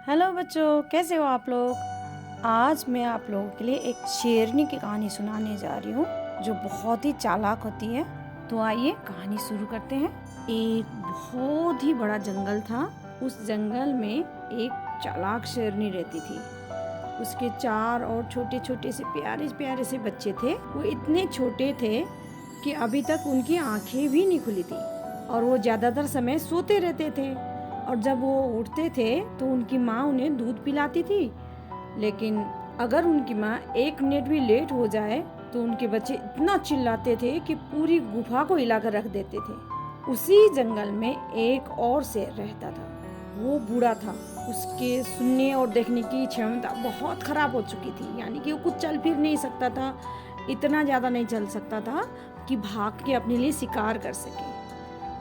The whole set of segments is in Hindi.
हेलो बच्चों, कैसे हो आप लोग। आज मैं आप लोगों के लिए एक शेरनी की कहानी सुनाने जा रही हूँ जो बहुत ही चालाक होती है। तो आइए कहानी शुरू करते हैं। एक बहुत ही बड़ा जंगल था। उस जंगल में एक चालाक शेरनी रहती थी। उसके चार और छोटे छोटे से प्यारे प्यारे से बच्चे थे। वो इतने छोटे थे कि अभी तक उनकी आंखें भी नहीं खुली थी और वो ज़्यादातर समय सोते रहते थे। और जब वो उठते थे तो उनकी माँ उन्हें दूध पिलाती थी, लेकिन अगर उनकी माँ 1 मिनट भी लेट हो जाए तो उनके बच्चे इतना चिल्लाते थे कि पूरी गुफा को हिलाकर रख देते थे। उसी जंगल में एक और शेर रहता था। वो बूढ़ा था। उसके सुनने और देखने की क्षमता बहुत खराब हो चुकी थी, यानी कि वो कुछ चल फिर नहीं सकता था। इतना ज़्यादा नहीं चल सकता था कि भाग के अपने लिए शिकार कर सके।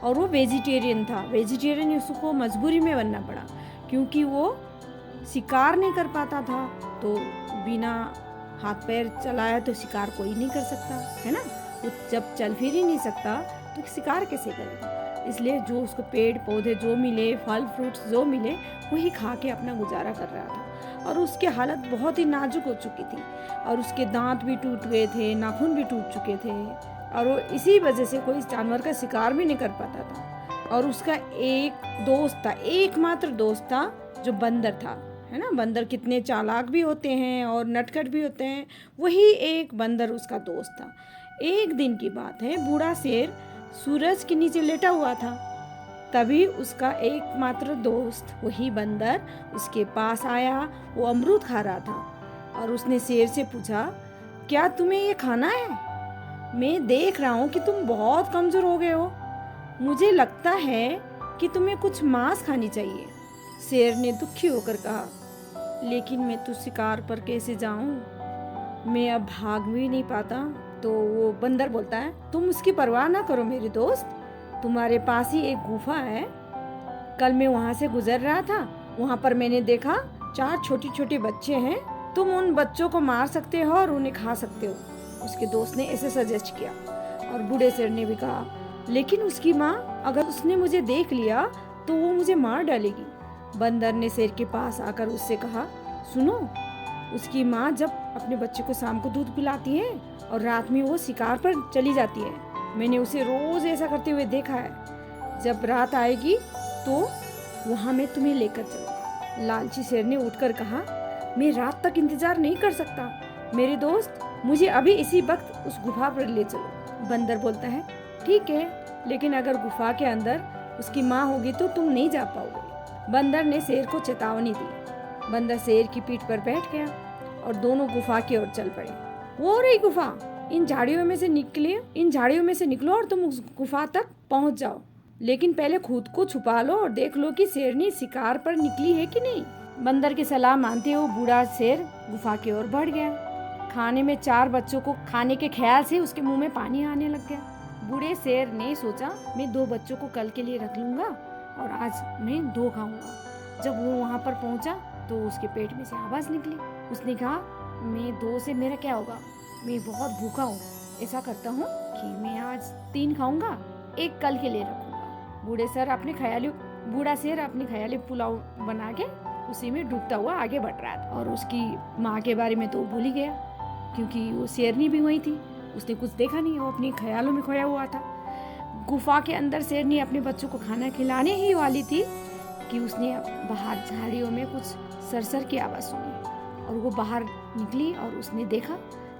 और वो वेजिटेरियन था। वेजिटेरियन उसको मजबूरी में बनना पड़ा क्योंकि वो शिकार नहीं कर पाता था। तो बिना हाथ पैर चलाया तो शिकार कोई नहीं कर सकता है ना। वो जब चल फिर ही नहीं सकता तो शिकार कैसे करेगा। इसलिए जो उसको पेड़ पौधे जो मिले, फल फ्रूट्स जो मिले, वही खा के अपना गुजारा कर रहा था। और उसकी हालत बहुत ही नाजुक हो चुकी थी और उसके दांत भी टूट गए थे, नाखून भी टूट चुके थे और वो इसी वजह से कोई जानवर का शिकार भी नहीं कर पाता था। और उसका एक दोस्त था, एकमात्र दोस्त था, जो बंदर था, है ना। बंदर कितने चालाक भी होते हैं और नटखट भी होते हैं। वही एक बंदर उसका दोस्त था। एक दिन की बात है, बूढ़ा शेर सूरज के नीचे लेटा हुआ था। तभी उसका एकमात्र दोस्त वही बंदर उसके पास आया। वो अमरूद खा रहा था और उसने शेर से पूछा, क्या तुम्हें ये खाना है? मैं देख रहा हूँ कि तुम बहुत कमजोर हो गए हो। मुझे लगता है कि तुम्हें कुछ मांस खानी चाहिए। शेर ने दुखी होकर कहा, लेकिन मैं तो शिकार पर कैसे जाऊं? मैं अब भाग भी नहीं पाता। तो वो बंदर बोलता है, तुम उसकी परवाह ना करो मेरे दोस्त। तुम्हारे पास ही एक गुफा है। कल मैं वहाँ से गुजर रहा था। वहाँ पर मैंने देखा 4 छोटे छोटे बच्चे हैं। तुम उन बच्चों को मार सकते हो और उन्हें खा सकते हो। उसके दोस्त ने ऐसे सजेस्ट किया। और बूढ़े शेर ने भी कहा, लेकिन उसकी माँ, अगर उसने मुझे देख लिया तो वो मुझे मार डालेगी। बंदर ने शेर के पास आकर उससे कहा, सुनो, उसकी माँ जब अपने बच्चे को शाम को दूध पिलाती है और रात में वो शिकार पर चली जाती है। मैंने उसे रोज ऐसा करते हुए देखा है। जब रात आएगी तो वहाँ मैं तुम्हें लेकर चलूंगा। लालची शेर ने उठकर कहा, मैं रात तक इंतजार नहीं कर सकता मेरे दोस्त, मुझे अभी इसी वक्त उस गुफा पर ले चलो। बंदर बोलता है, ठीक है, लेकिन अगर गुफा के अंदर उसकी माँ होगी तो तुम नहीं जा पाओगे। बंदर ने शेर को चेतावनी दी। बंदर शेर की पीठ पर बैठ गया और दोनों गुफा की ओर चल पड़े। वो रही गुफा, इन झाड़ियों में से निकलो और तुम उस गुफा तक पहुंच जाओ। लेकिन पहले खुद को छुपा लो और देख लो कि शेरनी शिकार पर निकली है कि नहीं। बंदर की सलाह मानते हुए बूढ़ा शेर गुफा की ओर बढ़ गया। खाने में 4 बच्चों को खाने के ख्याल से उसके मुंह में पानी आने लग गया। बूढ़े शेर ने सोचा, मैं 2 बच्चों को कल के लिए रख लूंगा और आज मैं 2 खाऊंगा। जब वो वहाँ पर पहुँचा तो उसके पेट में से आवाज निकली। उसने कहा, मैं 2 से मेरा क्या होगा, मैं बहुत भूखा हूँ। ऐसा करता हूँ कि मैं आज 3 खाऊंगा, 1 कल के लिए रखूंगा। बूढ़ा शेर अपने ख्याली पुलाव बना के उसी में डूबता हुआ आगे बढ़ रहा था। और उसकी माँ के बारे में तो भूल ही गया क्योंकि वो शेरनी भी वही थी। उसने कुछ देखा नहीं, वो अपने ख्यालों में खोया हुआ था। गुफा के अंदर शेरनी अपने बच्चों को खाना खिलाने ही वाली थी कि उसने बाहर झाड़ियों में कुछ सरसर की आवाज़ सुनी और वो बाहर निकली और उसने देखा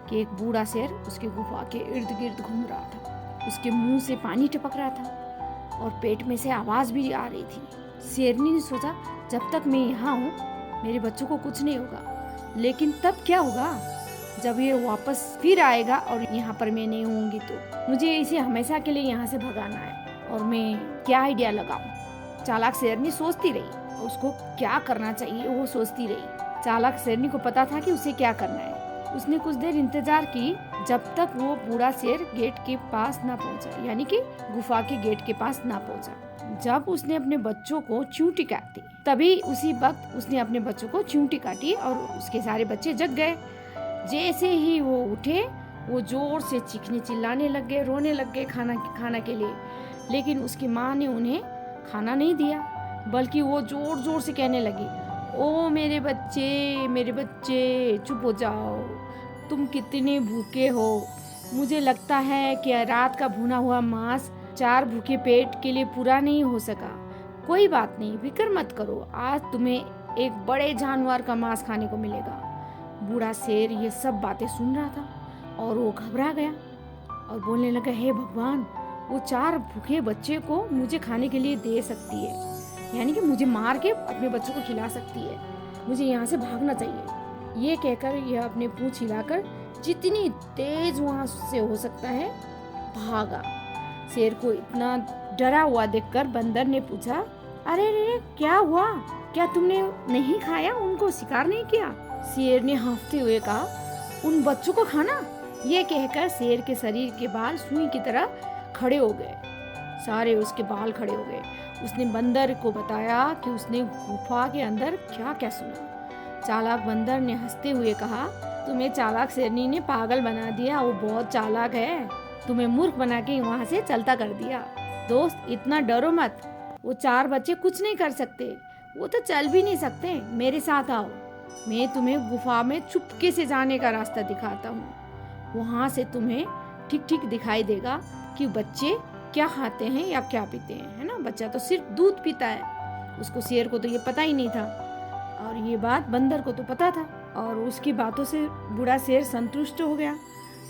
कि एक बूढ़ा शेर उसके गुफा के इर्द गिर्द घूम रहा था। उसके मुंह से पानी टपक रहा था और पेट में से आवाज़ भी आ रही थी। शेरनी ने सोचा, जब तक मैं यहाँ हूँ मेरे बच्चों को कुछ नहीं होगा, लेकिन तब क्या होगा जब ये वापस फिर आएगा और यहाँ पर मैं नहीं होंगी तो मुझे इसे हमेशा के लिए यहाँ से भगाना है और मैं क्या आइडिया लगाऊं। चालाक शेरनी सोचती रही, उसको क्या करना चाहिए वो सोचती रही। चालाक शेरनी को पता था कि उसे क्या करना है। उसने कुछ देर इंतजार की जब तक वो बूढ़ा शेर गेट के पास ना पहुंचा, यानी कि गुफा के गेट के पास ना पहुंचा। जब उसने अपने बच्चों को चींटी काटी, तभी उसी वक्त उसने अपने बच्चों को चींटी काटी और उसके सारे बच्चे जग गए। जैसे ही वो उठे वो जोर से चीखने चिल्लाने लग गए, रोने लग गए खाना के लिए। लेकिन उसकी माँ ने उन्हें खाना नहीं दिया, बल्कि वो जोर जोर से कहने लगी, ओ मेरे बच्चे चुप हो जाओ, तुम कितने भूखे हो। मुझे लगता है कि रात का भुना हुआ मांस 4 भूखे पेट के लिए पूरा नहीं हो सका। कोई बात नहीं, फिक्र मत करो, आज तुम्हें एक बड़े जानवर का मांस खाने को मिलेगा। बूढ़ा शेर ये सब बातें सुन रहा था और वो घबरा गया और बोलने लगा, हे भगवान, वो 4 भूखे बच्चे को मुझे खाने के लिए दे सकती है, यानी कि मुझे मार के अपने बच्चों को खिला सकती है। मुझे यहाँ से भागना चाहिए। ये कहकर यह अपने पूंछ हिलाकर जितनी तेज वहाँ से हो सकता है भागा। शेर को इतना डरा हुआ देखकर बंदर ने पूछा, अरे रे क्या हुआ, क्या तुमने नहीं खाया, उनको शिकार नहीं किया? शेर ने हाँफते हुए कहा, उन बच्चों को खाना? ये कहकर शेर के शरीर के बाल सुई की तरह खड़े हो गए, सारे उसके बाल खड़े हो गए। उसने बंदर को बताया कि उसने गुफा के अंदर क्या क्या सुना। चालाक बंदर ने हंसते हुए कहा, तुम्हें चालाक शेरनी ने पागल बना दिया, वो बहुत चालाक है, तुम्हें मूर्ख बना के वहाँ से चलता कर दिया। दोस्त इतना डरो मत, वो 4 बच्चे कुछ नहीं कर सकते, वो तो चल भी नहीं सकते। मेरे साथ आओ, मैं तुम्हें गुफा में चुपके से जाने का रास्ता दिखाता हूँ। वहाँ से तुम्हें ठीक ठीक दिखाई देगा कि बच्चे क्या खाते हैं या क्या पीते हैं, है ना। बच्चा तो सिर्फ दूध पीता है, उसको शेर को तो ये पता ही नहीं था, और ये बात बंदर को तो पता था। और उसकी बातों से बूढ़ा शेर संतुष्ट हो गया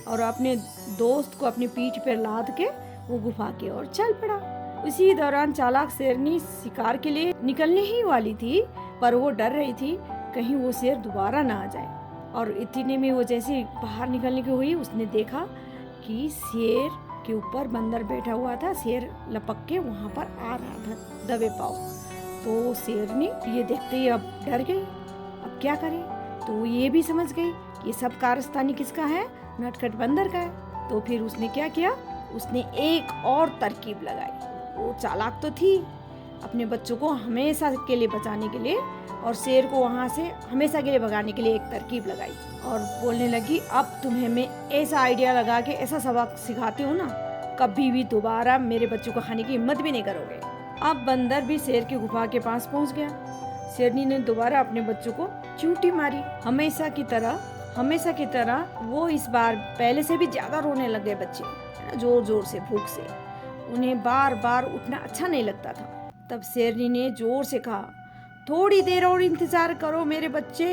और अपने दोस्त को अपनी पीठ पर लाद के वो गुफा की ओर चल पड़ा। उसी दौरान चालाक शेरनी शिकार के लिए निकलने ही वाली थी, पर वो डर रही थी कहीं वो शेर दोबारा ना आ जाए। और इतने में वो जैसे बाहर निकलने की हुई, उसने देखा कि शेर के ऊपर बंदर बैठा हुआ था। शेर लपक के वहाँ पर आ रहा था दबे पाँव। तो शेरनी ये देखते ही अब डर गई, अब क्या करे। तो वो ये भी समझ गई ये सब कारस्तानी किसका है, नटखट बंदर का है। तो फिर उसने क्या किया, उसने एक और तरकीब लगाई। वो चालाक तो थी, अपने बच्चों को हमेशा के लिए बचाने के लिए और शेर को वहाँ से हमेशा के लिए भगाने के लिए एक तरकीब लगाई और बोलने लगी, अब तुम्हें मैं ऐसा आइडिया लगा के ऐसा सबक सिखाती हूँ ना, कभी भी दोबारा मेरे बच्चों को खाने की हिम्मत भी नहीं करोगे। अब बंदर भी शेर की गुफा के पास पहुँच गया। शेरनी ने दोबारा अपने बच्चों को चींटी मारी। हमेशा की तरह वो इस बार पहले से भी ज्यादा रोने लगे बच्चे, जोर जोर से, भूख से। उन्हें बार बार उठना अच्छा नहीं लगता था। तब शेरनी ने जोर से कहा, थोड़ी देर और इंतजार करो मेरे बच्चे,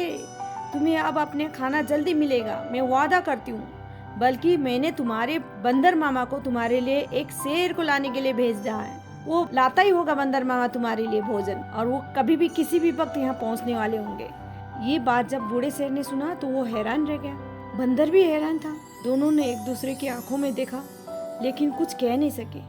तुम्हें अब अपने खाना जल्दी मिलेगा, मैं वादा करती हूँ। बल्कि मैंने तुम्हारे बंदर मामा को तुम्हारे लिए एक शेर को लाने के लिए भेजा है। वो लाता ही होगा बंदर मामा तुम्हारे लिए भोजन, और वो कभी भी किसी भी वक्त यहाँ पहुँचने वाले होंगे। ये बात जब बूढ़े शेर ने सुना तो वो हैरान रह गया, बंदर भी हैरान था। दोनों ने एक दूसरे की आंखों में देखा लेकिन कुछ कह नहीं सके।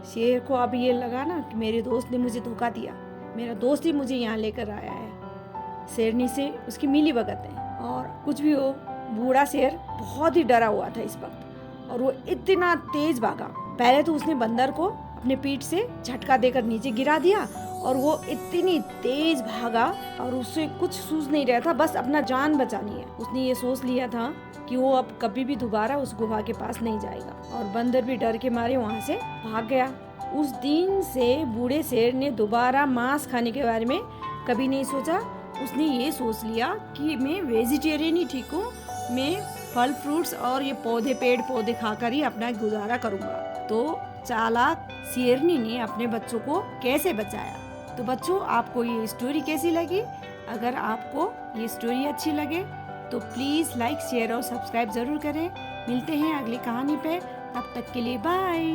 शेर को अब ये लगा ना कि मेरे दोस्त ने मुझे धोखा दिया, मेरा दोस्त ही मुझे यहाँ लेकर आया है। शेरनी से उसकी मिली भगत है, और कुछ भी हो बूढ़ा शेर बहुत ही डरा हुआ था इस वक्त, और वो इतना तेज भागा। पहले तो उसने बंदर को अपने पीठ से झटका देकर नीचे गिरा दिया, और वो इतनी तेज भागा और उससे कुछ सूझ नहीं रहा था, बस अपना जान बचानी है। उसने ये सोच लिया था कि वो अब कभी भी दोबारा उस गुफा के पास नहीं जाएगा, और बंदर भी डर के मारे वहाँ से भाग गया। उस दिन से बूढ़े शेर ने दोबारा मांस खाने के बारे में कभी नहीं सोचा। उसने ये सोच लिया कि मैं वेजिटेरियन ही ठीक हूँ, मैं फल फ्रूट्स और ये पेड़ पौधे खाकर ही अपना गुजारा करूँगा। तो चालाक शेरनी ने अपने बच्चों को कैसे बचाया। तो बच्चों, आपको ये स्टोरी कैसी लगी? अगर आपको ये स्टोरी अच्छी लगे तो प्लीज़ लाइक, शेयर और सब्सक्राइब ज़रूर करें। मिलते हैं अगली कहानी पे, तब तक के लिए बाय।